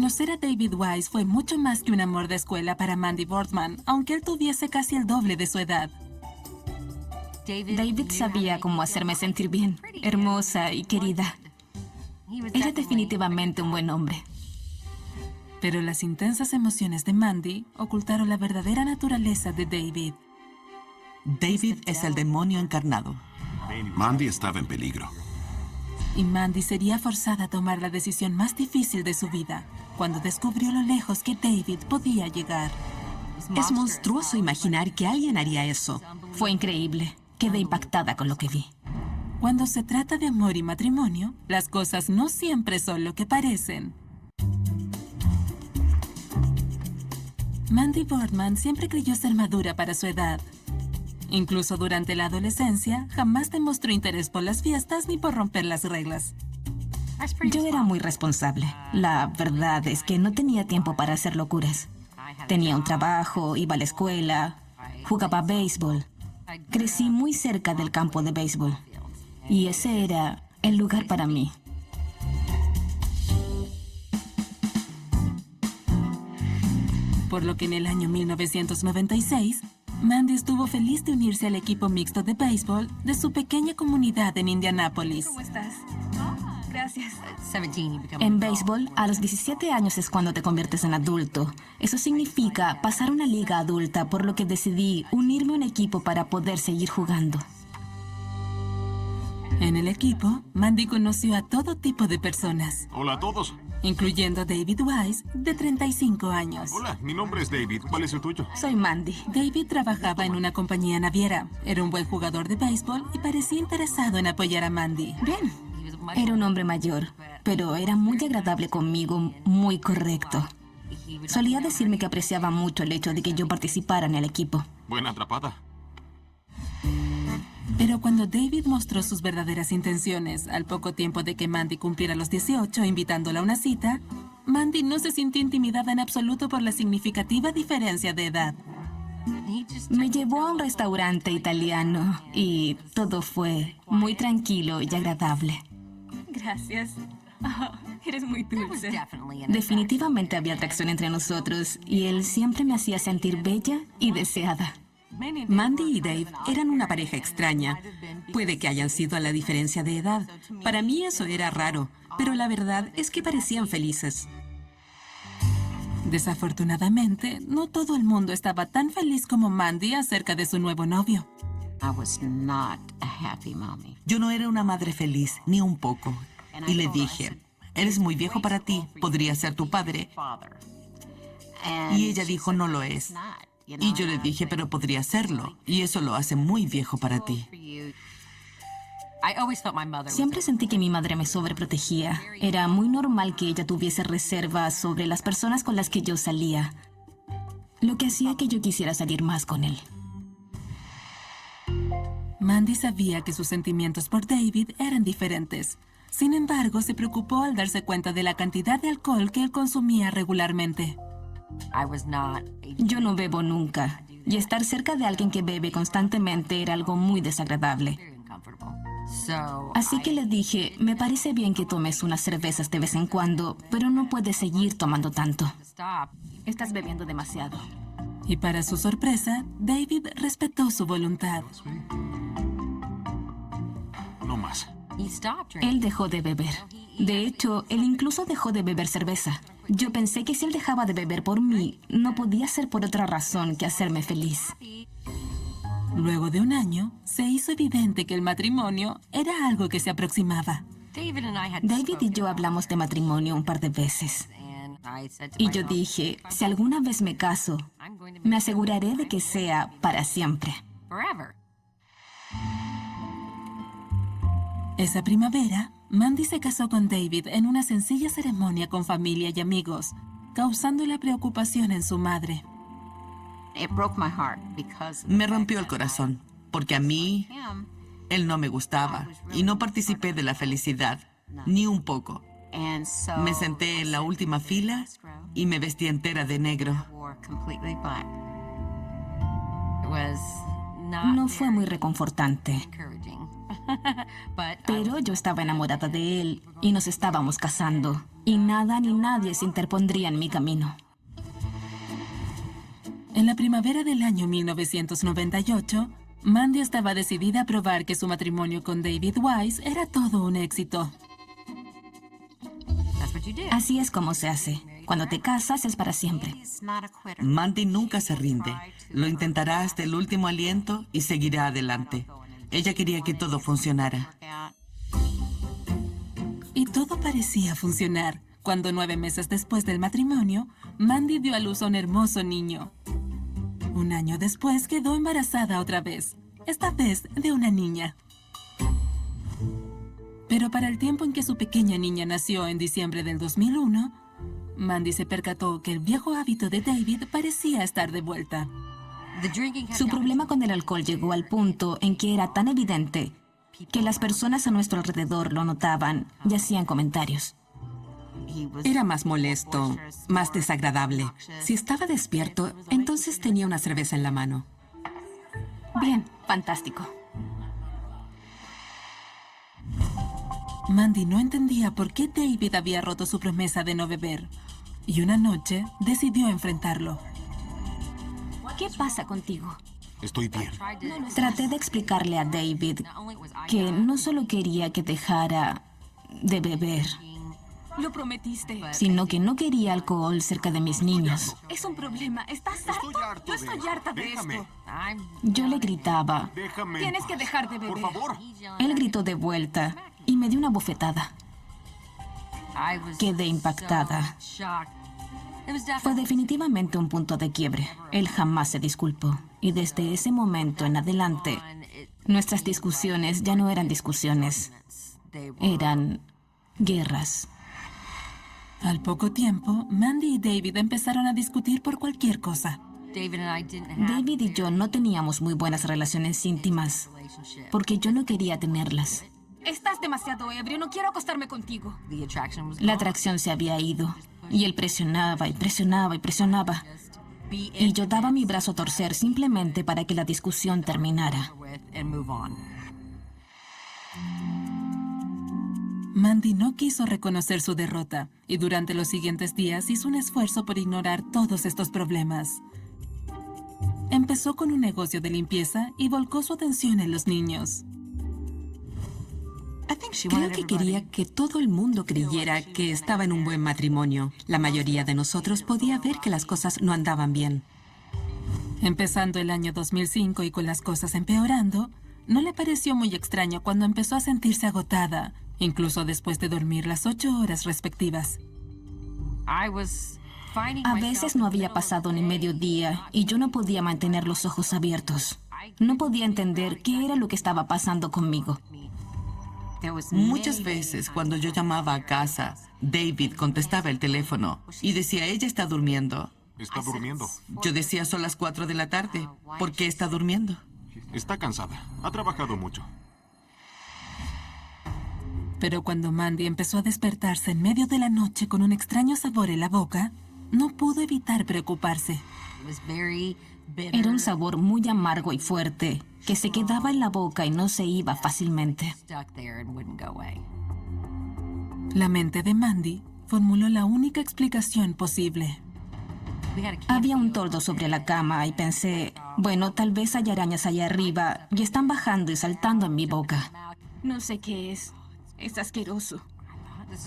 Conocer a David Wise fue mucho más que un amor de escuela para Mandy Boardman, aunque él tuviese casi el doble de su edad. David sabía cómo hacerme sentir bien, hermosa y querida. Era definitivamente un buen hombre. Pero las intensas emociones de Mandy ocultaron la verdadera naturaleza de David. David es el demonio encarnado. Mandy estaba en peligro. Y Mandy sería forzada a tomar la decisión más difícil de su vida, cuando descubrió lo lejos que David podía llegar. Es monstruoso imaginar que alguien haría eso. Fue increíble. Quedé impactada con lo que vi. Cuando se trata de amor y matrimonio, las cosas no siempre son lo que parecen. Mandy Boardman siempre creyó ser madura para su edad. Incluso durante la adolescencia, jamás demostró interés por las fiestas ni por romper las reglas. Yo era muy responsable. La verdad es que no tenía tiempo para hacer locuras. Tenía un trabajo, iba a la escuela, jugaba béisbol. Crecí muy cerca del campo de béisbol. Y ese era el lugar para mí. Por lo que en el año 1996, Mandy estuvo feliz de unirse al equipo mixto de béisbol de su pequeña comunidad en Indianápolis. ¿Cómo estás? Gracias. En béisbol, a los 17 años es cuando te conviertes en adulto. Eso significa pasar a una liga adulta, por lo que decidí unirme a un equipo para poder seguir jugando. En el equipo, Mandy conoció a todo tipo de personas, Hola a todos. incluyendo a David Wise, de 35 años. Hola, mi nombre es David. ¿Cuál es el tuyo? Soy Mandy. David trabajaba en una compañía naviera, era un buen jugador de béisbol y parecía interesado en apoyar a Mandy. Bien. Era un hombre mayor, pero era muy agradable conmigo, muy correcto. Solía decirme que apreciaba mucho el hecho de que yo participara en el equipo. Buena atrapada. Pero cuando David mostró sus verdaderas intenciones, al poco tiempo de que Mandy cumpliera los 18, invitándola a una cita, Mandy no se sintió intimidada en absoluto por la significativa diferencia de edad. Me llevó a un restaurante italiano y todo fue muy tranquilo y agradable. Gracias. Oh, eres muy dulce. Definitivamente había atracción entre nosotros y él siempre me hacía sentir bella y deseada. Mandy y Dave eran una pareja extraña. Puede que hayan sido a la diferencia de edad. Para mí eso era raro, pero la verdad es que parecían felices. Desafortunadamente, no todo el mundo estaba tan feliz como Mandy acerca de su nuevo novio. Yo no era una madre feliz, ni un poco. Y le dije, eres muy viejo para ti, podría ser tu padre. Y ella dijo, no lo es. Y yo le dije, pero podría serlo. Y eso lo hace muy viejo para ti. Siempre sentí que mi madre me sobreprotegía. Era muy normal que ella tuviese reservas sobre las personas con las que yo salía, lo que hacía que yo quisiera salir más con él. Mandy sabía que sus sentimientos por David eran diferentes. Sin embargo, se preocupó al darse cuenta de la cantidad de alcohol que él consumía regularmente. Yo no bebo nunca, y estar cerca de alguien que bebe constantemente era algo muy desagradable. Así que le dije, me parece bien que tomes unas cervezas de vez en cuando, pero no puedes seguir tomando tanto. Estás bebiendo demasiado. Y para su sorpresa, David respetó su voluntad. No más. Él dejó de beber. De hecho, él incluso dejó de beber cerveza. Yo pensé que si él dejaba de beber por mí, no podía ser por otra razón que hacerme feliz. Luego de un año, se hizo evidente que el matrimonio era algo que se aproximaba. David y yo hablamos de matrimonio un par de veces. Y yo dije, si alguna vez me caso, me aseguraré de que sea para siempre. Esa primavera, Mandy se casó con David en una sencilla ceremonia con familia y amigos, causando la preocupación en su madre. Me rompió el corazón, porque a mí, él no me gustaba y no participé de la felicidad, ni un poco. Me senté en la última fila y me vestí entera de negro. No fue muy reconfortante. Pero yo estaba enamorada de él y nos estábamos casando. y nada ni nadie se interpondría en mi camino. En la primavera del año 1998, Mandy estaba decidida a probar que su matrimonio con David Wise era todo un éxito. Así es como se hace. Cuando te casas es para siempre. Mandy nunca se rinde. Lo intentará hasta el último aliento y seguirá adelante. Ella quería que todo funcionara. Y todo parecía funcionar, cuando 9 meses después del matrimonio, Mandy dio a luz a un hermoso niño. Un año después quedó embarazada otra vez, esta vez de una niña. Pero para el tiempo en que su pequeña niña nació en diciembre del 2001, Mandy se percató que el viejo hábito de David parecía estar de vuelta. Su problema con el alcohol llegó al punto en que era tan evidente que las personas a nuestro alrededor lo notaban y hacían comentarios. Era más molesto, más desagradable. Si estaba despierto, entonces tenía una cerveza en la mano. Bien, fantástico. Mandy no entendía por qué David había roto su promesa de no beber. Y una noche decidió enfrentarlo. ¿Qué pasa contigo? Estoy bien. Traté de explicarle a David que no solo quería que dejara de beber, Lo prometiste. sino que no quería alcohol cerca de mis niños. Es un problema. ¿Estás harto? Yo estoy harta de esto. Yo le gritaba. Déjame. Tienes que dejar de beber. Por favor. Él gritó de vuelta y me dio una bofetada. Quedé impactada. Fue definitivamente un punto de quiebre. Él jamás se disculpó. Y desde ese momento en adelante, nuestras discusiones ya no eran discusiones. Eran guerras. Al poco tiempo, Mandy y David empezaron a discutir por cualquier cosa. David y yo no teníamos muy buenas relaciones íntimas, porque yo no quería tenerlas. Estás demasiado ebrio. No quiero acostarme contigo. La atracción se había ido, y él presionaba y presionaba y presionaba. Y yo daba mi brazo a torcer simplemente para que la discusión terminara. Mandy no quiso reconocer su derrota y durante los siguientes días hizo un esfuerzo por ignorar todos estos problemas. Empezó con un negocio de limpieza y volcó su atención en los niños. Creo que quería que todo el mundo creyera que estaba en un buen matrimonio. La mayoría de nosotros podía ver que las cosas no andaban bien. Empezando el año 2005 y con las cosas empeorando, no le pareció muy extraño cuando empezó a sentirse agotada, incluso después de dormir las 8 horas respectivas. A veces no había pasado ni medio día y yo no podía mantener los ojos abiertos. No podía entender qué era lo que estaba pasando conmigo. Muchas veces cuando yo llamaba a casa, David contestaba el teléfono y decía, ella está durmiendo. Está durmiendo. Yo decía, son las 4 de la tarde. ¿Por qué está durmiendo? Está cansada. Ha trabajado mucho. Pero cuando Mandy empezó a despertarse en medio de la noche con un extraño sabor en la boca, no pudo evitar preocuparse. Era un sabor muy amargo y fuerte que se quedaba en la boca y no se iba fácilmente. La mente de Mandy formuló la única explicación posible. Había un toldo sobre la cama y pensé, bueno, tal vez hay arañas allá arriba y están bajando y saltando en mi boca. No sé qué es. Es asqueroso.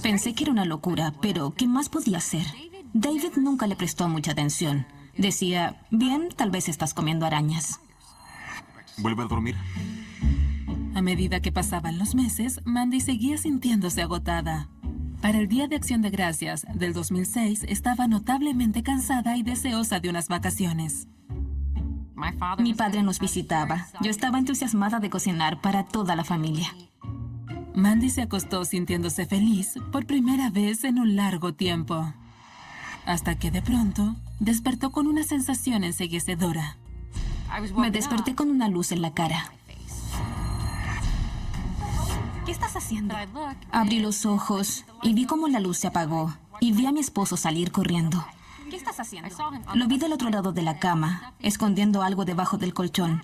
Pensé que era una locura, pero ¿qué más podía hacer? David nunca le prestó mucha atención. Decía, bien, tal vez estás comiendo arañas. ¿Vuelve a dormir? A medida que pasaban los meses, Mandy seguía sintiéndose agotada. Para el Día de Acción de Gracias del 2006, estaba notablemente cansada y deseosa de unas vacaciones. Mi padre nos visitaba. Yo estaba entusiasmada de cocinar para toda la familia. Mandy se acostó sintiéndose feliz por primera vez en un largo tiempo. Hasta que de pronto despertó con una sensación enceguecedora. Me desperté con una luz en la cara. ¿Qué estás haciendo? Abrí los ojos y vi cómo la luz se apagó. Y vi a mi esposo salir corriendo. ¿Qué estás haciendo? Lo vi del otro lado de la cama, escondiendo algo debajo del colchón.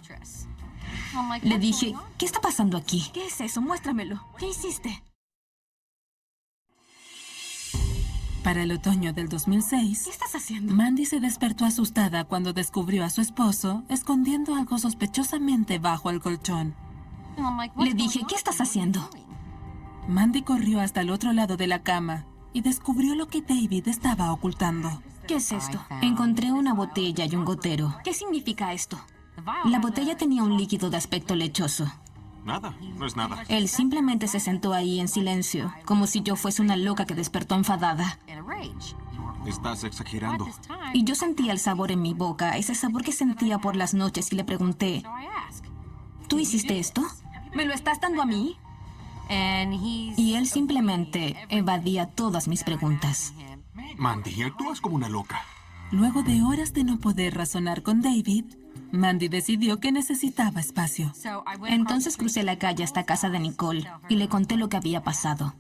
Le dije, ¿qué está pasando aquí? ¿Qué es eso? Muéstramelo. ¿Qué hiciste? Para el otoño del 2006, ¿Qué estás haciendo? Mandy se despertó asustada cuando descubrió a su esposo escondiendo algo sospechosamente bajo el colchón. Le dije, ¿qué estás haciendo? Mandy corrió hasta el otro lado de la cama y descubrió lo que David estaba ocultando. ¿Qué es esto? Encontré una botella y un gotero. ¿Qué significa esto? La botella tenía un líquido de aspecto lechoso. Nada, no es nada. Él simplemente se sentó ahí en silencio, como si yo fuese una loca que despertó enfadada. Estás exagerando. Y yo sentía el sabor en mi boca, ese sabor que sentía por las noches, y le pregunté, ¿tú hiciste esto? ¿Me lo estás dando a mí? Y él simplemente evadía todas mis preguntas. Mandy, actúas como una loca. Luego de horas de no poder razonar con David, Mandy decidió que necesitaba espacio. Entonces crucé la calle hasta casa de Nicole y le conté lo que había pasado.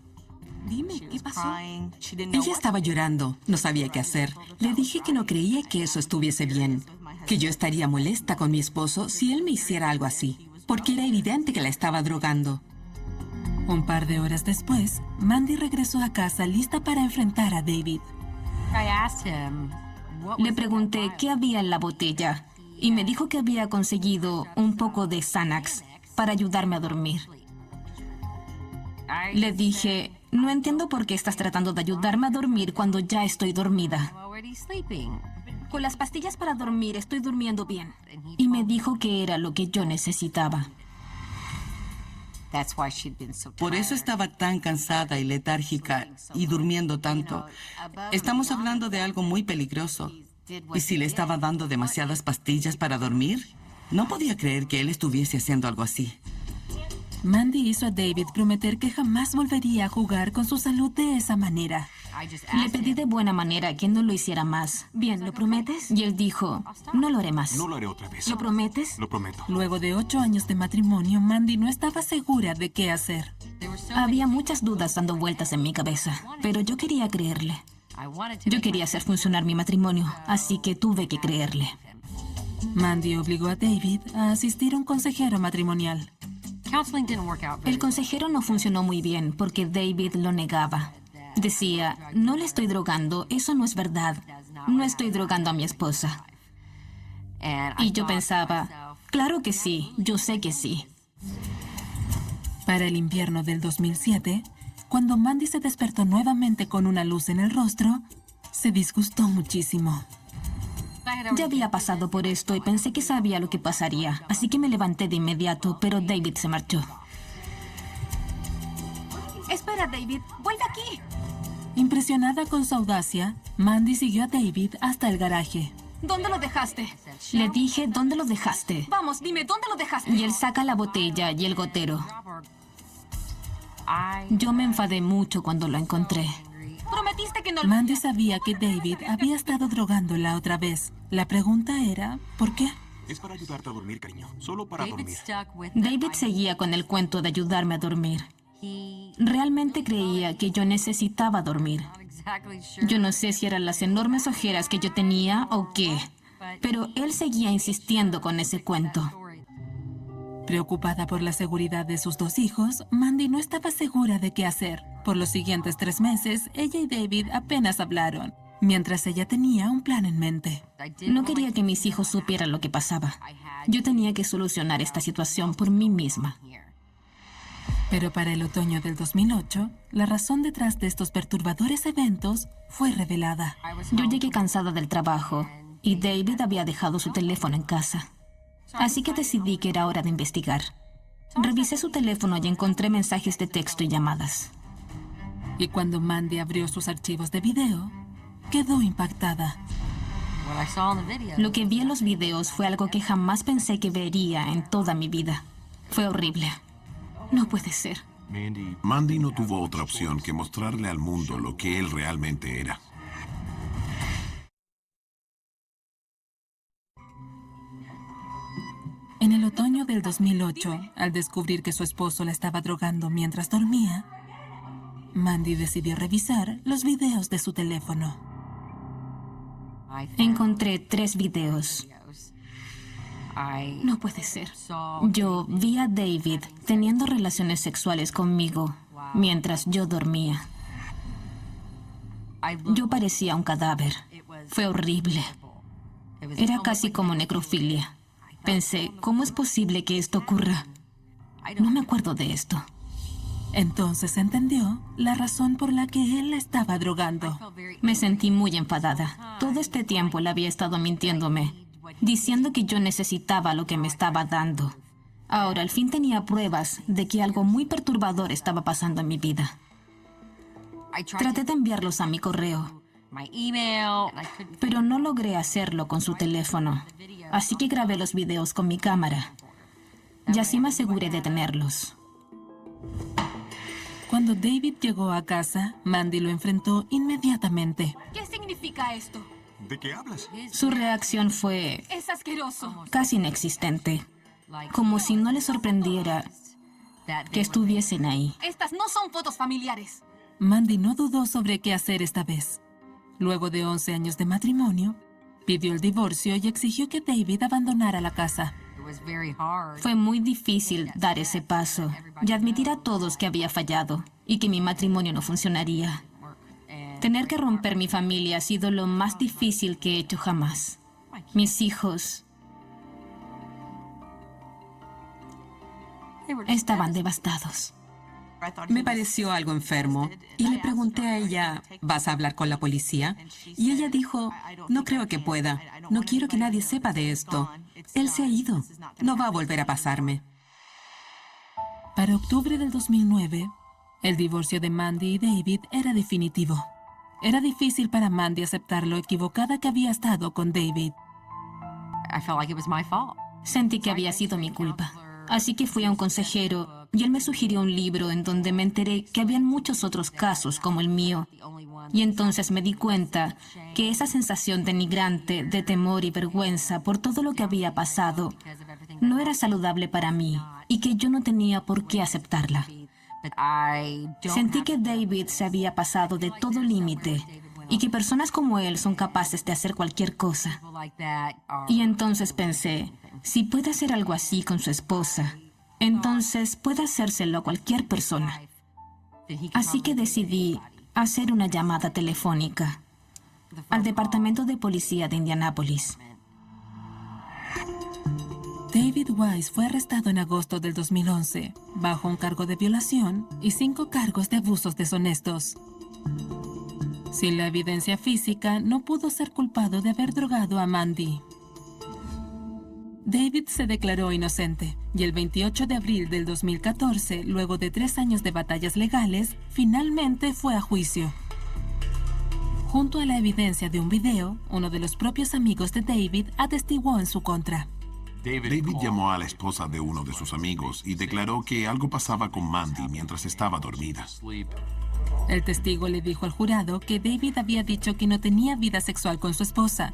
Dime, ¿qué pasó? Ella estaba llorando, no sabía qué hacer. Le dije que no creía que eso estuviese bien, que yo estaría molesta con mi esposo si él me hiciera algo así, porque era evidente que la estaba drogando. Un par de horas después, Mandy regresó a casa lista para enfrentar a David. Le pregunté qué había en la botella y me dijo que había conseguido un poco de Xanax para ayudarme a dormir. Le dije, no entiendo por qué estás tratando de ayudarme a dormir cuando ya estoy dormida. Con las pastillas para dormir estoy durmiendo bien. Y me dijo que era lo que yo necesitaba. Por eso estaba tan cansada y letárgica y durmiendo tanto. Estamos hablando de algo muy peligroso. ¿Y si le estaba dando demasiadas pastillas para dormir? No podía creer que él estuviese haciendo algo así. Mandy hizo a David prometer que jamás volvería a jugar con su salud de esa manera. Le pedí de buena manera que no lo hiciera más. Bien, ¿lo prometes? Y él dijo, no lo haré más. No lo haré otra vez. ¿Lo prometes? Lo prometo. Luego de 8 años de matrimonio, Mandy no estaba segura de qué hacer. Había muchas dudas dando vueltas en mi cabeza, pero yo quería creerle. Yo quería hacer funcionar mi matrimonio, así que tuve que creerle. Mandy obligó a David a asistir a un consejero matrimonial. El consejero no funcionó muy bien porque David lo negaba. Decía, no le estoy drogando, eso no es verdad. No estoy drogando a mi esposa. Y yo pensaba, claro que sí, yo sé que sí. Para el invierno del 2007, cuando Mandy se despertó nuevamente con una luz en el rostro, se disgustó muchísimo. Ya había pasado por esto y pensé que sabía lo que pasaría, así que me levanté de inmediato, pero David se marchó. Espera, David, vuelve aquí. Impresionada con su audacia, Mandy siguió a David hasta el garaje. ¿Dónde lo dejaste? Le dije, ¿dónde lo dejaste? Vamos, dime, ¿dónde lo dejaste? Y él saca la botella y el gotero. Yo me enfadé mucho cuando lo encontré. Prometiste que no lo... Mandy sabía que David había estado drogándola otra vez. La pregunta era, ¿por qué? Es para ayudarte a dormir, cariño. Solo para dormir. David seguía con el cuento de ayudarme a dormir. Realmente creía que yo necesitaba dormir. Yo no sé si eran las enormes ojeras que yo tenía o qué, pero él seguía insistiendo con ese cuento. Preocupada por la seguridad de sus 2 hijos, Mandy no estaba segura de qué hacer. Por los siguientes 3 meses, ella y David apenas hablaron, mientras ella tenía un plan en mente. No quería que mis hijos supieran lo que pasaba. Yo tenía que solucionar esta situación por mí misma. Pero para el otoño del 2008, la razón detrás de estos perturbadores eventos fue revelada. Yo llegué cansada del trabajo y David había dejado su teléfono en casa. Así que decidí que era hora de investigar. Revisé su teléfono y encontré mensajes de texto y llamadas. Y cuando Mandy abrió sus archivos de video, quedó impactada. Lo que vi en los videos fue algo que jamás pensé que vería en toda mi vida. Fue horrible. No puede ser. Mandy no tuvo otra opción que mostrarle al mundo lo que él realmente era. En el otoño del 2008, al descubrir que su esposo la estaba drogando mientras dormía, Mandy decidió revisar los videos de su teléfono. Encontré 3 videos. No puede ser. Yo vi a David teniendo relaciones sexuales conmigo mientras yo dormía. Yo parecía un cadáver. Fue horrible. Era casi como necrofilia. Pensé, ¿cómo es posible que esto ocurra? No me acuerdo de esto. Entonces entendió la razón por la que él la estaba drogando. Me sentí muy enfadada. Todo este tiempo él había estado mintiéndome, diciendo que yo necesitaba lo que me estaba dando. Ahora al fin tenía pruebas de que algo muy perturbador estaba pasando en mi vida. Traté de enviarlos a mi correo, pero no logré hacerlo con su teléfono. Así que grabé los videos con mi cámara. Y así me aseguré de tenerlos. Cuando David llegó a casa, Mandy lo enfrentó inmediatamente. ¿Qué significa esto? ¿De qué hablas? Su reacción fue Es asqueroso. casi inexistente, como si no le sorprendiera que estuviesen ahí. Estas no son fotos familiares. Mandy no dudó sobre qué hacer esta vez. Luego de 11 años de matrimonio, pidió el divorcio y exigió que David abandonara la casa. Fue muy difícil dar ese paso y admitir a todos que había fallado y que mi matrimonio no funcionaría. Tener que romper mi familia ha sido lo más difícil que he hecho jamás. Mis hijos estaban devastados. Me pareció algo enfermo y le pregunté a ella, ¿vas a hablar con la policía? Y ella dijo, no creo que pueda. No quiero que nadie sepa de esto. Él se ha ido. No va a volver a pasarme. Para octubre del 2009, el divorcio de Mandy y David era definitivo. Era difícil para Mandy aceptar lo equivocada que había estado con David. Sentí que había sido mi culpa. Así que fui a un consejero y él me sugirió un libro en donde me enteré que habían muchos otros casos como el mío. Y entonces me di cuenta que esa sensación denigrante de temor y vergüenza por todo lo que había pasado no era saludable para mí y que yo no tenía por qué aceptarla. Sentí que David se había pasado de todo límite y que personas como él son capaces de hacer cualquier cosa. Y entonces pensé, si puede hacer algo así con su esposa, entonces puede hacérselo a cualquier persona. Así que decidí hacer una llamada telefónica al Departamento de Policía de Indianápolis. David Wise fue arrestado en agosto del 2011 bajo un cargo de violación y 5 cargos de abusos deshonestos. Sin la evidencia física, no pudo ser culpado de haber drogado a Mandy. David se declaró inocente y el 28 de abril del 2014, luego de 3 años de batallas legales, finalmente fue a juicio. Junto a la evidencia de un video, uno de los propios amigos de David atestiguó en su contra. David llamó a la esposa de uno de sus amigos y declaró que algo pasaba con Mandy mientras estaba dormida. El testigo le dijo al jurado que David había dicho que no tenía vida sexual con su esposa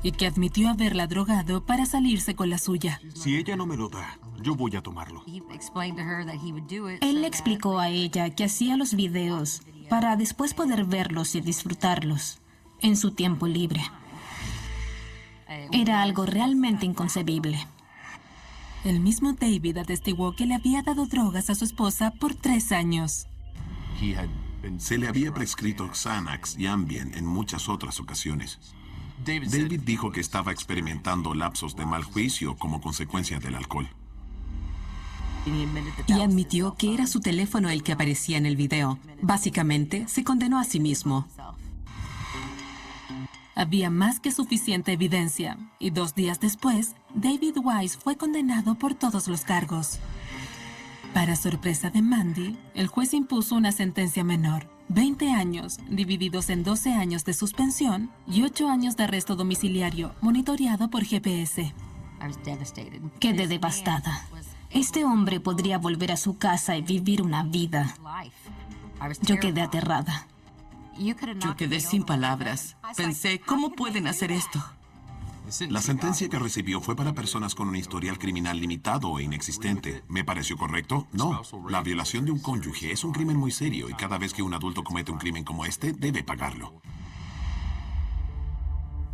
y que admitió haberla drogado para salirse con la suya. Si ella no me lo da, yo voy a tomarlo. Él le explicó a ella que hacía los videos para después poder verlos y disfrutarlos en su tiempo libre. Era algo realmente inconcebible. El mismo David atestiguó que le había dado drogas a su esposa por 3 años. Se le había prescrito Xanax y Ambien en muchas otras ocasiones. David dijo que estaba experimentando lapsos de mal juicio como consecuencia del alcohol. Y admitió que era su teléfono el que aparecía en el video. Básicamente, se condenó a sí mismo. Había más que suficiente evidencia, y 2 días después, David Wise fue condenado por todos los cargos. Para sorpresa de Mandy, el juez impuso una sentencia menor, 20 años, divididos en 12 años de suspensión y 8 años de arresto domiciliario, monitoreado por GPS. Quedé devastada. Este hombre podría volver a su casa y vivir una vida. Yo quedé aterrada. Yo quedé sin palabras. Pensé, ¿cómo pueden hacer esto? La sentencia que recibió fue para personas con un historial criminal limitado e inexistente. ¿Me pareció correcto? No. La violación de un cónyuge es un crimen muy serio y cada vez que un adulto comete un crimen como este, debe pagarlo.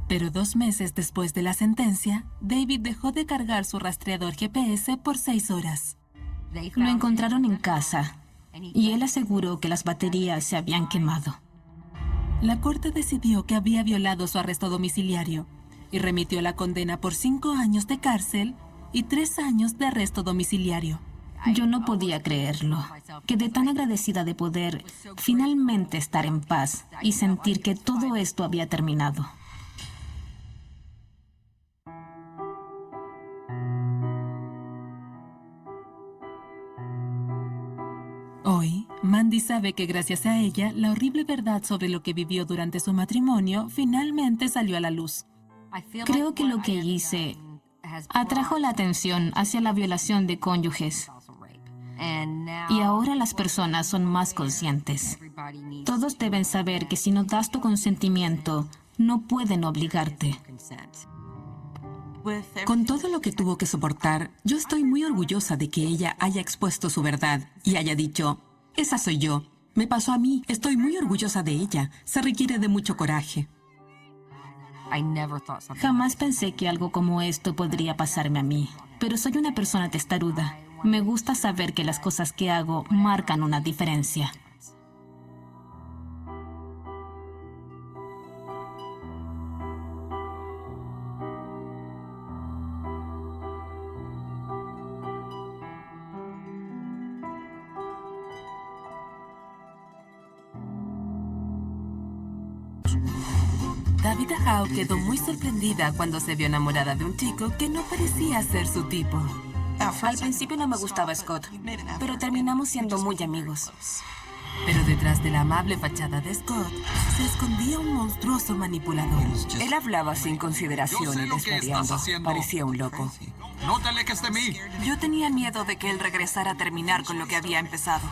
Pero 2 meses después de la sentencia, David dejó de cargar su rastreador GPS por 6 horas. Lo encontraron en casa y él aseguró que las baterías se habían quemado. La corte decidió que había violado su arresto domiciliario y remitió la condena por 5 años de cárcel y 3 años de arresto domiciliario. Yo no podía creerlo. Quedé tan agradecida de poder finalmente estar en paz y sentir que todo esto había terminado. Hoy, Mandy sabe que gracias a ella, la horrible verdad sobre lo que vivió durante su matrimonio finalmente salió a la luz. Creo que lo que hice atrajo la atención hacia la violación de cónyuges. Y ahora las personas son más conscientes. Todos deben saber que si no das tu consentimiento, no pueden obligarte. Con todo lo que tuvo que soportar, yo estoy muy orgullosa de que ella haya expuesto su verdad y haya dicho, esa soy yo, me pasó a mí, estoy muy orgullosa de ella, se requiere de mucho coraje. Jamás pensé que algo como esto podría pasarme a mí, pero soy una persona testaruda. Me gusta saber que las cosas que hago marcan una diferencia. Tabitha Howe quedó muy sorprendida cuando se vio enamorada de un chico que no parecía ser su tipo. Al principio no me gustaba Scott, pero terminamos siendo muy amigos. Pero detrás de la amable fachada de Scott se escondía un monstruoso manipulador. Él hablaba sin consideración y desvariando. Parecía un loco. Nótale que es de mí. Yo tenía miedo de que él regresara a terminar con lo que había empezado.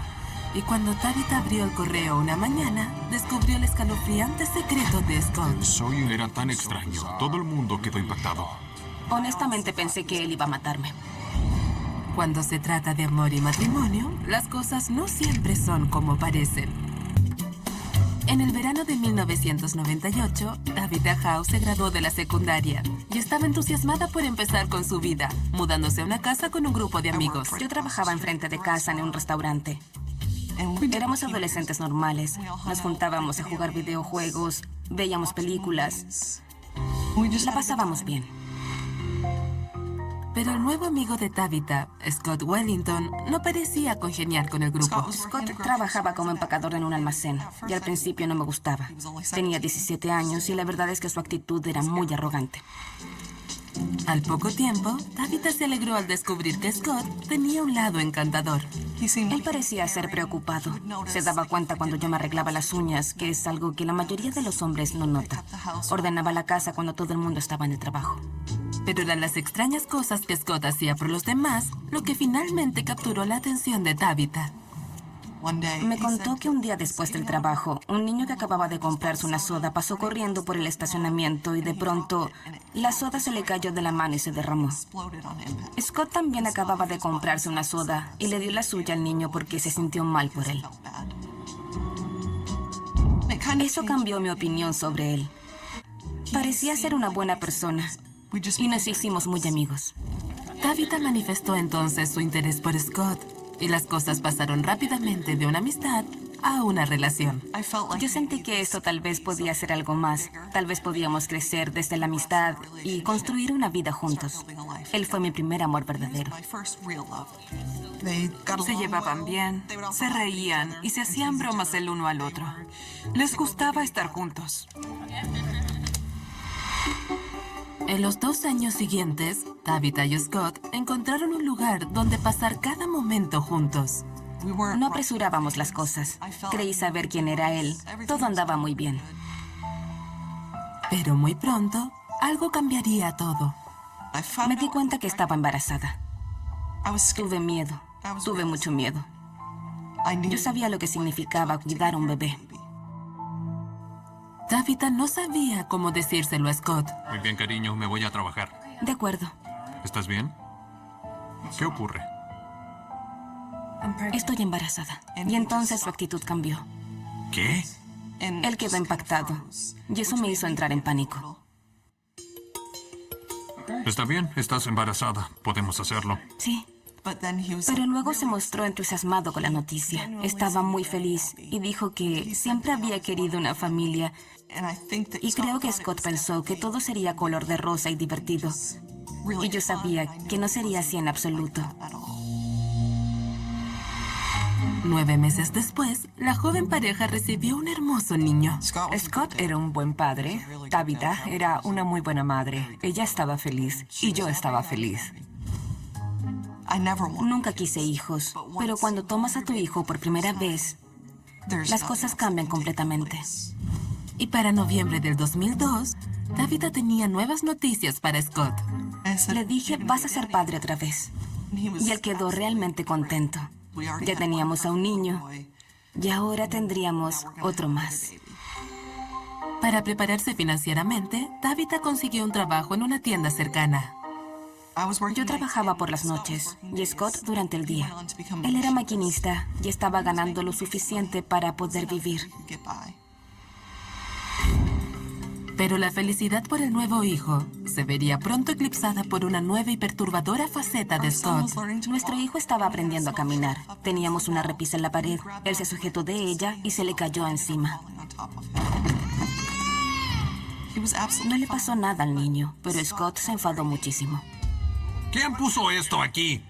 Y cuando Tabitha abrió el correo una mañana, descubrió el escalofriante secreto de Scott. Era tan extraño. Todo el mundo quedó impactado. Honestamente pensé que él iba a matarme. Cuando se trata de amor y matrimonio, las cosas no siempre son como parecen. En el verano de 1998, Tabitha Howe se graduó de la secundaria y estaba entusiasmada por empezar con su vida, mudándose a una casa con un grupo de amigos. Yo trabajaba enfrente de casa en un restaurante. Éramos adolescentes normales. Nos juntábamos a jugar videojuegos, veíamos películas. La pasábamos bien. Pero el nuevo amigo de Tabitha, Scott Wellington, no parecía congeniar con el grupo. Scott trabajaba como empacador en un almacén y al principio no me gustaba. Tenía 17 años y la verdad es que su actitud era muy arrogante. Al poco tiempo, Tabitha se alegró al descubrir que Scott tenía un lado encantador. Él parecía ser preocupado. Se daba cuenta cuando yo me arreglaba las uñas, que es algo que la mayoría de los hombres no nota. Ordenaba la casa cuando todo el mundo estaba en el trabajo. Pero eran las extrañas cosas que Scott hacía por los demás lo que finalmente capturó la atención de Tabitha. Me contó que un día después del trabajo, un niño que acababa de comprarse una soda pasó corriendo por el estacionamiento y de pronto la soda se le cayó de la mano y se derramó. Scott también acababa de comprarse una soda y le dio la suya al niño porque se sintió mal por él. Eso cambió mi opinión sobre él. Parecía ser una buena persona y nos hicimos muy amigos. Tabitha manifestó entonces su interés por Scott. Y las cosas pasaron rápidamente de una amistad a una relación. Yo sentí que esto tal vez podía ser algo más. Tal vez podíamos crecer desde la amistad y construir una vida juntos. Él fue mi primer amor verdadero. Se llevaban bien, se reían y se hacían bromas el uno al otro. Les gustaba estar juntos. En los 2 años siguientes, Tabitha y Scott encontraron un lugar donde pasar cada momento juntos. No apresurábamos las cosas. Creí saber quién era él. Todo andaba muy bien. Pero muy pronto, algo cambiaría todo. Me di cuenta que estaba embarazada. Tuve miedo. Tuve mucho miedo. Yo sabía lo que significaba cuidar a un bebé. Tabitha no sabía cómo decírselo a Scott. Muy bien, cariño, me voy a trabajar. De acuerdo. ¿Estás bien? ¿Qué ocurre? Estoy embarazada. Y entonces su actitud cambió. ¿Qué? Él quedó impactado. Y eso me hizo entrar en pánico. Está bien, estás embarazada. Podemos hacerlo. Sí. Pero luego se mostró entusiasmado con la noticia. Estaba muy feliz y dijo que siempre había querido una familia. Y creo que Scott pensó que todo sería color de rosa y divertido. Y yo sabía que no sería así en absoluto. 9 meses después, la joven pareja recibió un hermoso niño. Scott era un buen padre. Tabitha era una muy buena madre. Ella estaba feliz y yo estaba feliz. Nunca quise hijos, pero cuando tomas a tu hijo por primera vez, las cosas cambian completamente. Y para noviembre del 2002, Tabitha tenía nuevas noticias para Scott. Le dije, vas a ser padre otra vez. Y él quedó realmente contento. Ya teníamos a un niño y ahora tendríamos otro más. Para prepararse financieramente, Tabitha consiguió un trabajo en una tienda cercana. Yo trabajaba por las noches y Scott durante el día. Él era maquinista y estaba ganando lo suficiente para poder vivir. Pero la felicidad por el nuevo hijo se vería pronto eclipsada por una nueva y perturbadora faceta de Scott. Nuestro hijo estaba aprendiendo a caminar. Teníamos una repisa en la pared. Él se sujetó de ella y se le cayó encima. No le pasó nada al niño, pero Scott se enfadó muchísimo. ¿Quién puso esto aquí?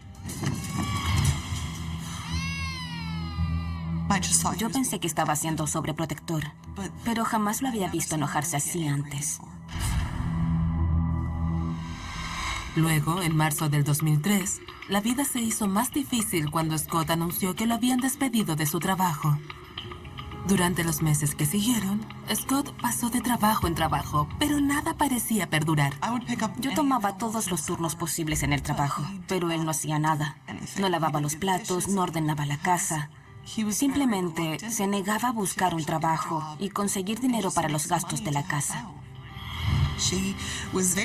Yo pensé que estaba siendo sobreprotector, pero jamás lo había visto enojarse así antes. Luego, en marzo del 2003, la vida se hizo más difícil cuando Scott anunció que lo habían despedido de su trabajo. Durante los meses que siguieron, Scott pasó de trabajo en trabajo, pero nada parecía perdurar. Yo tomaba todos los turnos posibles en el trabajo, pero él no hacía nada. No lavaba los platos, no ordenaba la casa. Simplemente se negaba a buscar un trabajo y conseguir dinero para los gastos de la casa.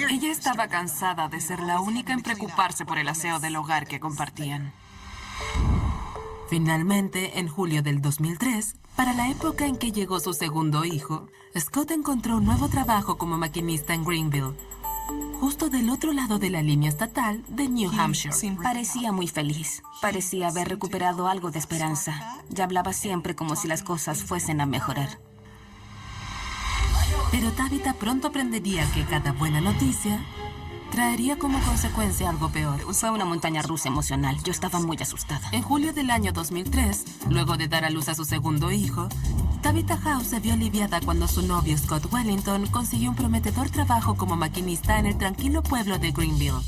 Ella estaba cansada de ser la única en preocuparse por el aseo del hogar que compartían. Finalmente, en julio del 2003, para la época en que llegó su segundo hijo, Scott encontró un nuevo trabajo como maquinista en Greenville, justo del otro lado de la línea estatal de New Hampshire. Parecía muy feliz. Parecía haber recuperado algo de esperanza. Y hablaba siempre como si las cosas fuesen a mejorar. Pero Tabitha pronto aprendería que cada buena noticia traería como consecuencia algo peor. Fue una montaña rusa emocional. Yo estaba muy asustada. En julio del año 2003, luego de dar a luz a su segundo hijo, Tabitha House se vio aliviada cuando su novio Scott Wellington consiguió un prometedor trabajo como maquinista en el tranquilo pueblo de Greenville.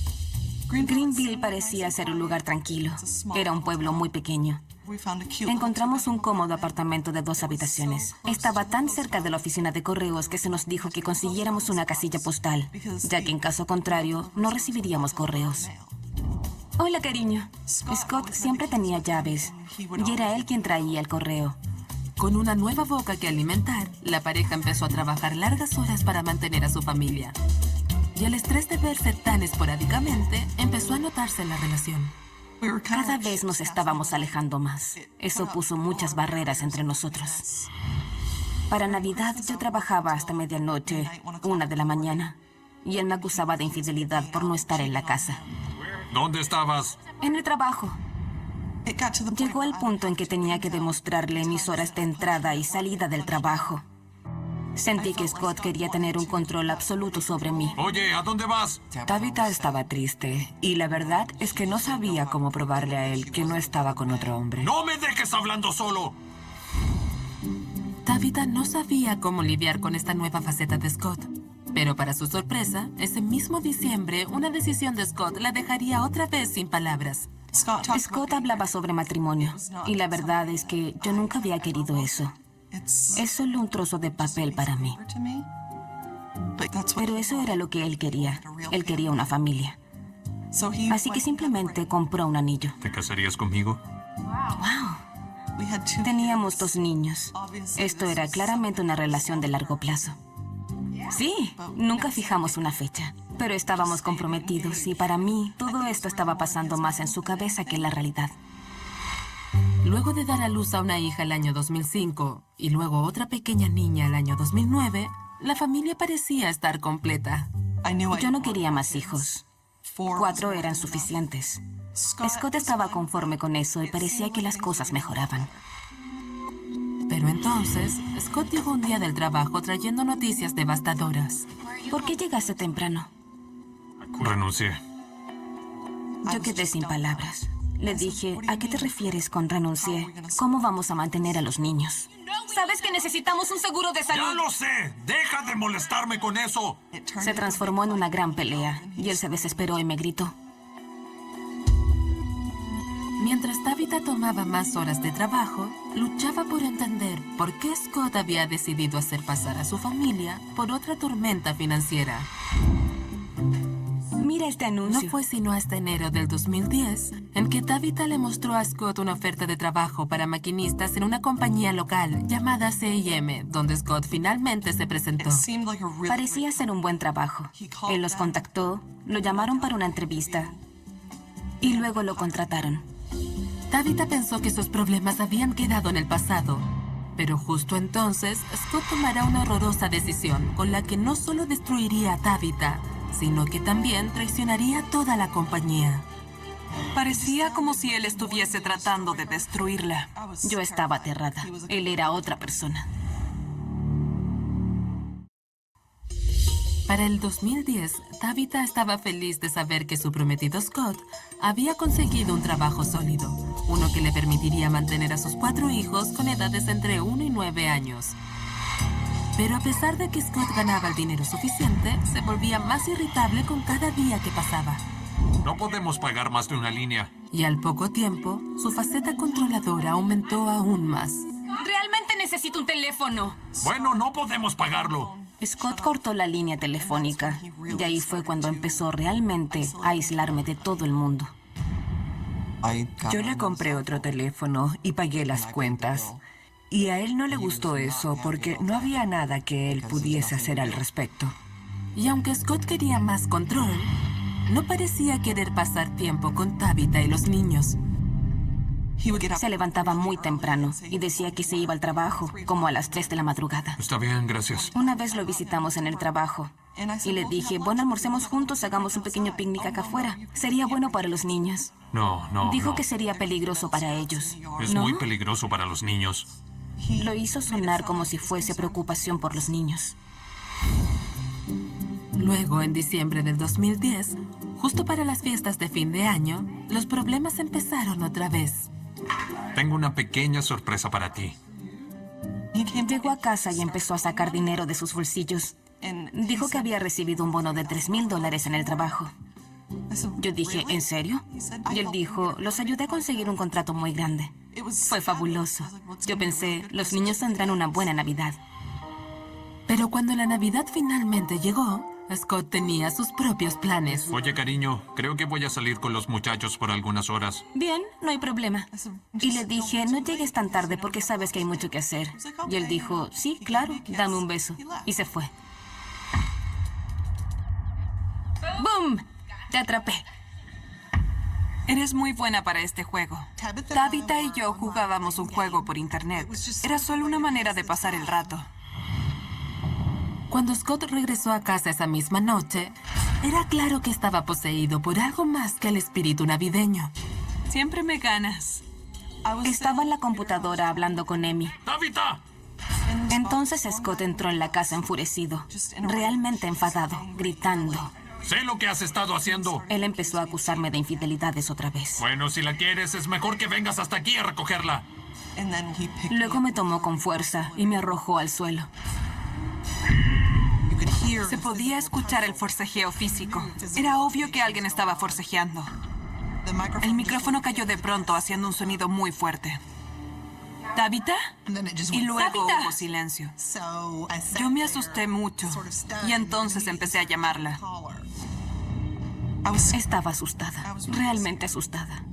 Greenville parecía ser un lugar tranquilo. Era un pueblo muy pequeño. Encontramos un cómodo apartamento de 2 habitaciones. Estaba tan cerca de la oficina de correos que se nos dijo que consiguiéramos una casilla postal, ya que en caso contrario no recibiríamos correos. Hola, cariño. Scott siempre tenía llaves y era él quien traía el correo. Con una nueva boca que alimentar, la pareja empezó a trabajar largas horas para mantener a su familia. Y el estrés de verse tan esporádicamente empezó a notarse en la relación. Cada vez nos estábamos alejando más. Eso puso muchas barreras entre nosotros. Para Navidad yo trabajaba hasta medianoche, 1 de la mañana, y él me acusaba de infidelidad por no estar en la casa. ¿Dónde estabas? En el trabajo. Llegó al punto en que tenía que demostrarle mis horas de entrada y salida del trabajo. Sentí que Scott quería tener un control absoluto sobre mí. Oye, ¿a dónde vas? Tabitha estaba triste y la verdad es que no sabía cómo probarle a él que no estaba con otro hombre. ¡No me dejes hablando solo! Tabitha no sabía cómo lidiar con esta nueva faceta de Scott. Pero para su sorpresa, ese mismo diciembre, una decisión de Scott la dejaría otra vez sin palabras. Scott hablaba sobre matrimonio y la verdad es que yo nunca había querido eso. Es solo un trozo de papel para mí. Pero eso era lo que él quería. Él quería una familia. Así que simplemente compró un anillo. ¿Te casarías conmigo? ¡Wow! Teníamos 2 niños. Esto era claramente una relación de largo plazo. Sí, nunca fijamos una fecha, pero estábamos comprometidos y para mí todo esto estaba pasando más en su cabeza que en la realidad. Luego de dar a luz a una hija el año 2005 y luego otra pequeña niña el año 2009, la familia parecía estar completa. Yo no quería más hijos. 4 eran suficientes. Scott estaba conforme con eso y parecía que las cosas mejoraban. Pero entonces, Scott llegó un día del trabajo trayendo noticias devastadoras. ¿Por qué llegaste temprano? Renuncié. Yo quedé sin palabras. Le dije, ¿a qué te refieres con renuncié? ¿Cómo vamos a mantener a los niños? ¿Sabes que necesitamos un seguro de salud? ¡Ya lo sé! ¡Deja de molestarme con eso! Se transformó en una gran pelea y él se desesperó y me gritó. Mientras Tabitha tomaba más horas de trabajo, luchaba por entender por qué Scott había decidido hacer pasar a su familia por otra tormenta financiera. Mira este anuncio. No fue sino hasta enero del 2010 en que Tabitha le mostró a Scott una oferta de trabajo para maquinistas en una compañía local llamada C&M, donde Scott finalmente se presentó. Parecía ser un buen trabajo. Él los contactó, lo llamaron para una entrevista y luego lo contrataron. Tabitha pensó que sus problemas habían quedado en el pasado. Pero justo entonces, Scott tomará una horrorosa decisión con la que no solo destruiría a Tabitha, sino que también traicionaría a toda la compañía. Parecía como si él estuviese tratando de destruirla. Yo estaba aterrada. Él era otra persona. Para el 2010, Tabitha estaba feliz de saber que su prometido Scott había conseguido un trabajo sólido, uno que le permitiría mantener a sus 4 hijos con edades entre 1 y 9 años. Pero a pesar de que Scott ganaba el dinero suficiente, se volvía más irritable con cada día que pasaba. No podemos pagar más de una línea. Y al poco tiempo, su faceta controladora aumentó aún más. Realmente necesito un teléfono. Bueno, no podemos pagarlo. Scott cortó la línea telefónica y ahí fue cuando empezó realmente a aislarme de todo el mundo. Yo le compré otro teléfono y pagué las cuentas. Y a él no le gustó eso porque no había nada que él pudiese hacer al respecto. Y aunque Scott quería más control, no parecía querer pasar tiempo con Tabitha y los niños. Se levantaba muy temprano y decía que se iba al trabajo, como a las 3 de la madrugada. Está bien, gracias. Una vez lo visitamos en el trabajo y le dije, bueno, almorcemos juntos, hagamos un pequeño picnic acá afuera. Sería bueno para los niños. No. Dijo que sería peligroso para ellos. Es ¿No? muy peligroso para los niños. Lo hizo sonar como si fuese preocupación por los niños. Luego, en diciembre del 2010, justo para las fiestas de fin de año, los problemas empezaron otra vez. Tengo una pequeña sorpresa para ti. Llegó a casa y empezó a sacar dinero de sus bolsillos. Dijo que había recibido un bono de $3,000 en el trabajo. Yo dije, ¿en serio? Y él dijo, los ayudé a conseguir un contrato muy grande. Fue fabuloso. Yo pensé, los niños tendrán una buena Navidad. Pero cuando la Navidad finalmente llegó, Scott tenía sus propios planes. Oye, cariño, creo que voy a salir con los muchachos por algunas horas. Bien, no hay problema. Y le dije, no llegues tan tarde porque sabes que hay mucho que hacer. Y él dijo, sí, claro, dame un beso. Y se fue. ¡Bum! Te atrapé. Eres muy buena para este juego. Tabitha y yo jugábamos un juego por internet. Era solo una manera de pasar el rato. Cuando Scott regresó a casa esa misma noche, era claro que estaba poseído por algo más que el espíritu navideño. Siempre me ganas. Estaba en la computadora hablando con Emmy. ¡Tabitha! Entonces Scott entró en la casa enfurecido, realmente enfadado, gritando. Sé lo que has estado haciendo. Él empezó a acusarme de infidelidades otra vez. Bueno, si la quieres, es mejor que vengas hasta aquí a recogerla. Luego me tomó con fuerza y me arrojó al suelo. Se podía escuchar el forcejeo físico. Era obvio que alguien estaba forcejeando. El micrófono cayó de pronto, haciendo un sonido muy fuerte. ¿Tabitha? Y luego hubo silencio. Yo me asusté mucho y entonces empecé a llamarla. Estaba asustada, realmente asustada.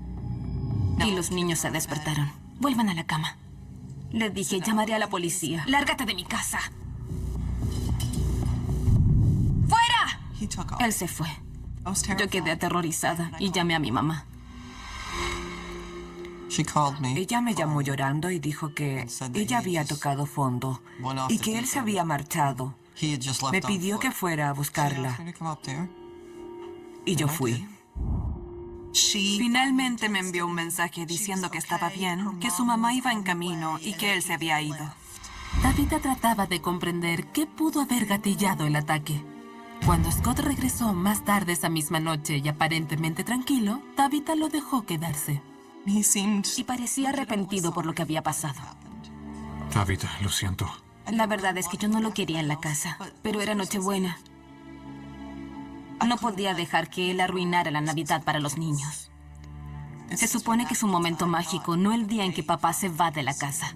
Y los niños se despertaron. Vuelvan a la cama. Le dije, llamaré a la policía. ¡Lárgate de mi casa! ¡Fuera! Él se fue. Yo quedé aterrorizada y llamé a mi mamá. Ella me llamó llorando y dijo que ella había tocado fondo y que él se había marchado. Me pidió que fuera a buscarla. Y yo fui. Finalmente me envió un mensaje diciendo que estaba bien, que su mamá iba en camino y que él se había ido. Tabitha trataba de comprender qué pudo haber gatillado el ataque. Cuando Scott regresó más tarde esa misma noche y aparentemente tranquilo, Tabitha lo dejó quedarse. Y parecía arrepentido por lo que había pasado. Tabitha, lo siento. La verdad es que yo no lo quería en la casa, pero era Nochebuena. No podía dejar que él arruinara la Navidad para los niños. Se supone que es un momento mágico, no el día en que papá se va de la casa.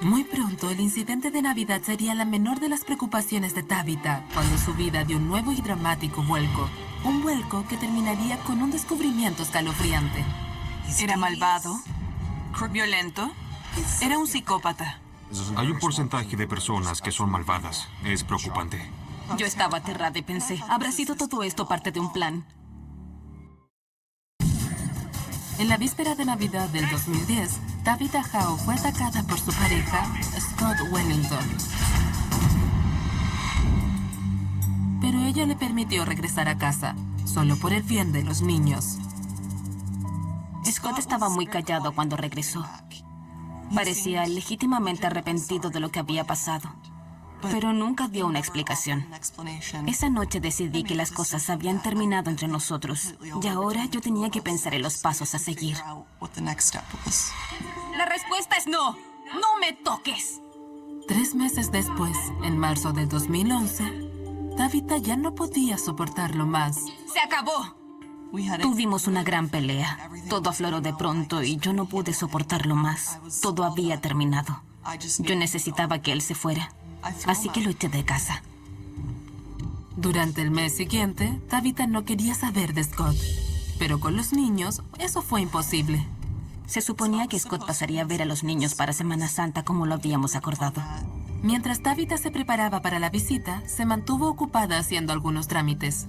Muy pronto, el incidente de Navidad sería la menor de las preocupaciones de Tabitha, cuando su vida dio un nuevo y dramático vuelco. Un vuelco que terminaría con un descubrimiento escalofriante. Era malvado, violento, era un psicópata. Hay un porcentaje de personas que son malvadas. Es preocupante. Yo estaba aterrada y pensé, ¿habrá sido todo esto parte de un plan? En la víspera de Navidad del 2010, Tabitha Howe fue atacada por su pareja, Scott Wellington. Pero ella le permitió regresar a casa, solo por el bien de los niños. Scott estaba muy callado cuando regresó. Parecía legítimamente arrepentido de lo que había pasado, pero nunca dio una explicación. Esa noche decidí que las cosas habían terminado entre nosotros y ahora yo tenía que pensar en los pasos a seguir. La respuesta es no. ¡No me toques! 3 meses después, en marzo de 2011, Tabitha ya no podía soportarlo más. ¡Se acabó! Tuvimos una gran pelea. Todo afloró de pronto y yo no pude soportarlo más. Todo había terminado. Yo necesitaba que él se fuera, así que lo eché de casa. Durante el mes siguiente, Tabitha no quería saber de Scott. Pero con los niños, eso fue imposible. Se suponía que Scott pasaría a ver a los niños para Semana Santa como lo habíamos acordado. Mientras Tabitha se preparaba para la visita, se mantuvo ocupada haciendo algunos trámites.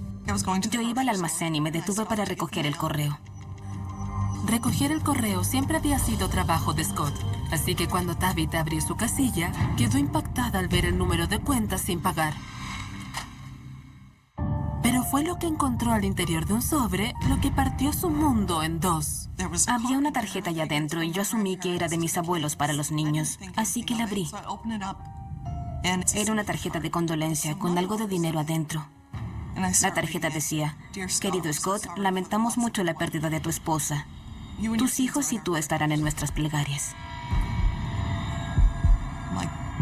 Yo iba al almacén y me detuve para recoger el correo. Recoger el correo siempre había sido trabajo de Scott, así que cuando Tabitha abrió su casilla, quedó impactada al ver el número de cuentas sin pagar. Pero fue lo que encontró al interior de un sobre lo que partió su mundo en dos. Había una tarjeta allá adentro y yo asumí que era de mis abuelos para los niños, así que la abrí. Era una tarjeta de condolencia con algo de dinero adentro. La tarjeta decía, querido Scott, lamentamos mucho la pérdida de tu esposa. Tus hijos y tú estarán en nuestras plegarias.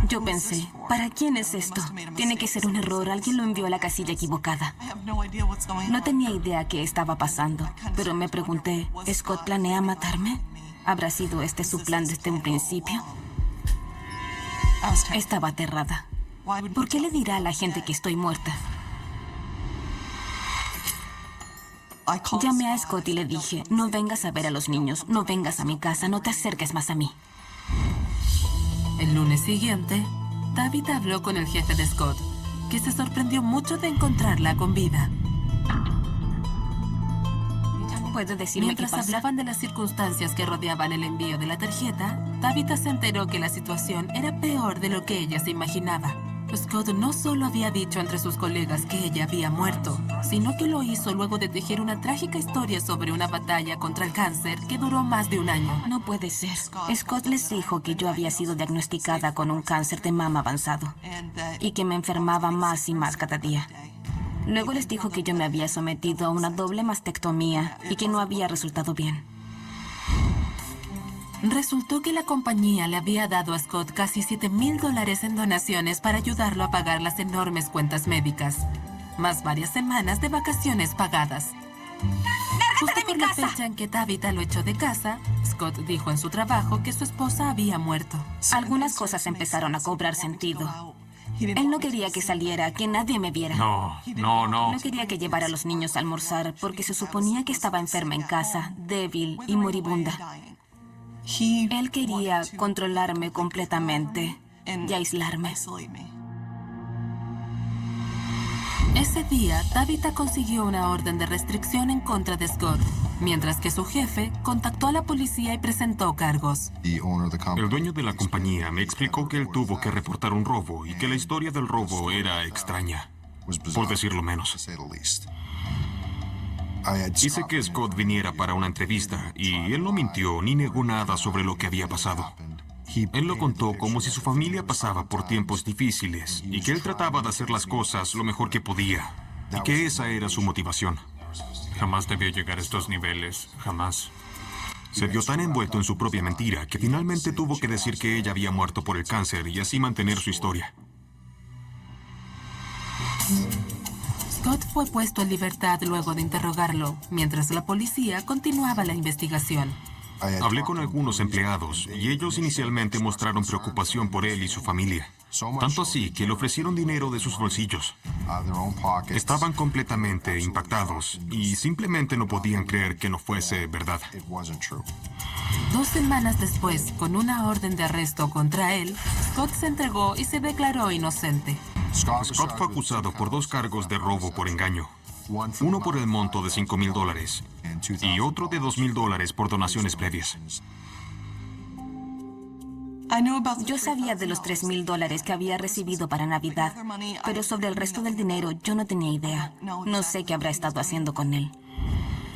Yo pensé, ¿para quién es esto? Tiene que ser un error, alguien lo envió a la casilla equivocada. No tenía idea qué estaba pasando, pero me pregunté, ¿Scott planea matarme? ¿Habrá sido este su plan desde un principio? Estaba aterrada. ¿Por qué le dirá a la gente que estoy muerta? Llamé a Scott y le dije, no vengas a ver a los niños, no vengas a mi casa, no te acerques más a mí. El lunes siguiente, Tabitha habló con el jefe de Scott, que se sorprendió mucho de encontrarla con vida. ¿Puede decirme Mientras qué pasa? hablaban de las circunstancias que rodeaban el envío de la tarjeta, Tabitha se enteró que la situación era peor de lo que ella se imaginaba. Scott no solo había dicho entre sus colegas que ella había muerto, sino que lo hizo luego de tejer una trágica historia sobre una batalla contra el cáncer que duró más de un año. No puede ser. Scott les dijo que yo había sido diagnosticada con un cáncer de mama avanzado y que me enfermaba más y más cada día. Luego les dijo que yo me había sometido a una doble mastectomía y que no había resultado bien. Resultó que la compañía le había dado a Scott casi $7,000 en donaciones para ayudarlo a pagar las enormes cuentas médicas, más varias semanas de vacaciones pagadas. Justo por la fecha en que Tabitha lo echó de casa, Scott dijo en su trabajo que su esposa había muerto. Algunas cosas empezaron a cobrar sentido. Él no quería que saliera, que nadie me viera. No. No quería que llevara a los niños a almorzar porque se suponía que estaba enferma en casa, débil y moribunda. Él quería controlarme completamente y aislarme. Ese día, Tabitha consiguió una orden de restricción en contra de Scott, mientras que su jefe contactó a la policía y presentó cargos. El dueño de la compañía me explicó que él tuvo que reportar un robo y que la historia del robo era extraña. por decirlo menos. Hice que Scott viniera para una entrevista y él no mintió ni negó nada sobre lo que había pasado. Él lo contó como si su familia pasaba por tiempos difíciles y que él trataba de hacer las cosas lo mejor que podía y que esa era su motivación. Jamás debió llegar a estos niveles, jamás. Se vio tan envuelto en su propia mentira que finalmente tuvo que decir que ella había muerto por el cáncer y así mantener su historia. Scott fue puesto en libertad luego de interrogarlo, mientras la policía continuaba la investigación. Hablé con algunos empleados y ellos inicialmente mostraron preocupación por él y su familia. Tanto así que le ofrecieron dinero de sus bolsillos. Estaban completamente impactados y simplemente no podían creer que no fuese verdad. 2 semanas después, con una orden de arresto contra él, Scott se entregó y se declaró inocente. Scott fue acusado por 2 cargos de robo por engaño. Uno por el monto de $5,000 y otro de $2,000 por donaciones previas. Yo sabía de los $3,000 que había recibido para Navidad, pero sobre el resto del dinero yo no tenía idea. No sé qué habrá estado haciendo con él.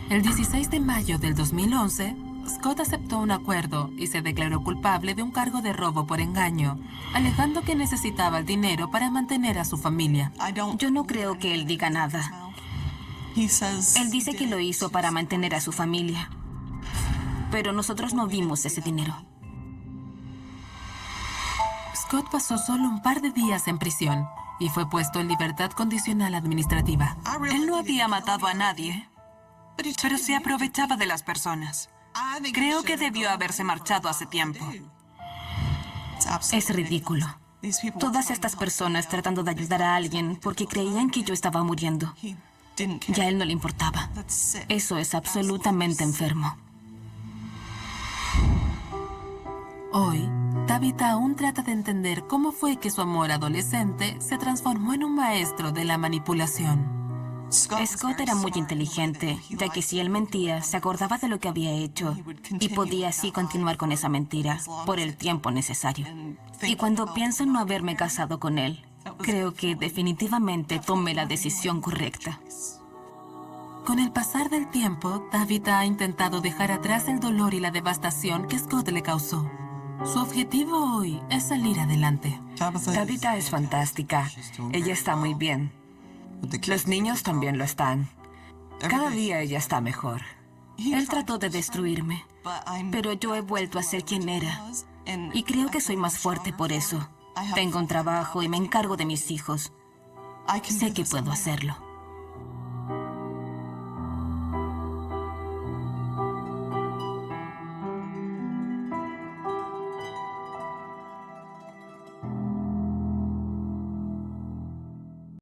El 16 de mayo del 2011, Scott aceptó un acuerdo y se declaró culpable de un cargo de robo por engaño, alegando que necesitaba el dinero para mantener a su familia. Yo no creo que él diga nada. Él dice que lo hizo para mantener a su familia, pero nosotros no vimos ese dinero. Scott pasó solo un par de días en prisión y fue puesto en libertad condicional administrativa. Él no había matado a nadie, pero se aprovechaba de las personas. Creo que debió haberse marchado hace tiempo. Es ridículo. Todas estas personas tratando de ayudar a alguien porque creían que yo estaba muriendo. Ya a él no le importaba. Eso es absolutamente enfermo. Hoy, Tabitha aún trata de entender cómo fue que su amor adolescente se transformó en un maestro de la manipulación. Scott era muy inteligente, ya que si él mentía, se acordaba de lo que había hecho y podía así continuar con esa mentira por el tiempo necesario. Y cuando pienso en no haberme casado con él, creo que definitivamente tomé la decisión correcta. Con el pasar del tiempo, Tabitha ha intentado dejar atrás el dolor y la devastación que Scott le causó. Su objetivo hoy es salir adelante. Tabitha es fantástica. Ella está muy bien. Los niños también lo están. Cada día ella está mejor. Él trató de destruirme, pero yo he vuelto a ser quien era. Y creo que soy más fuerte por eso. Tengo un trabajo y me encargo de mis hijos. Sé que puedo hacerlo.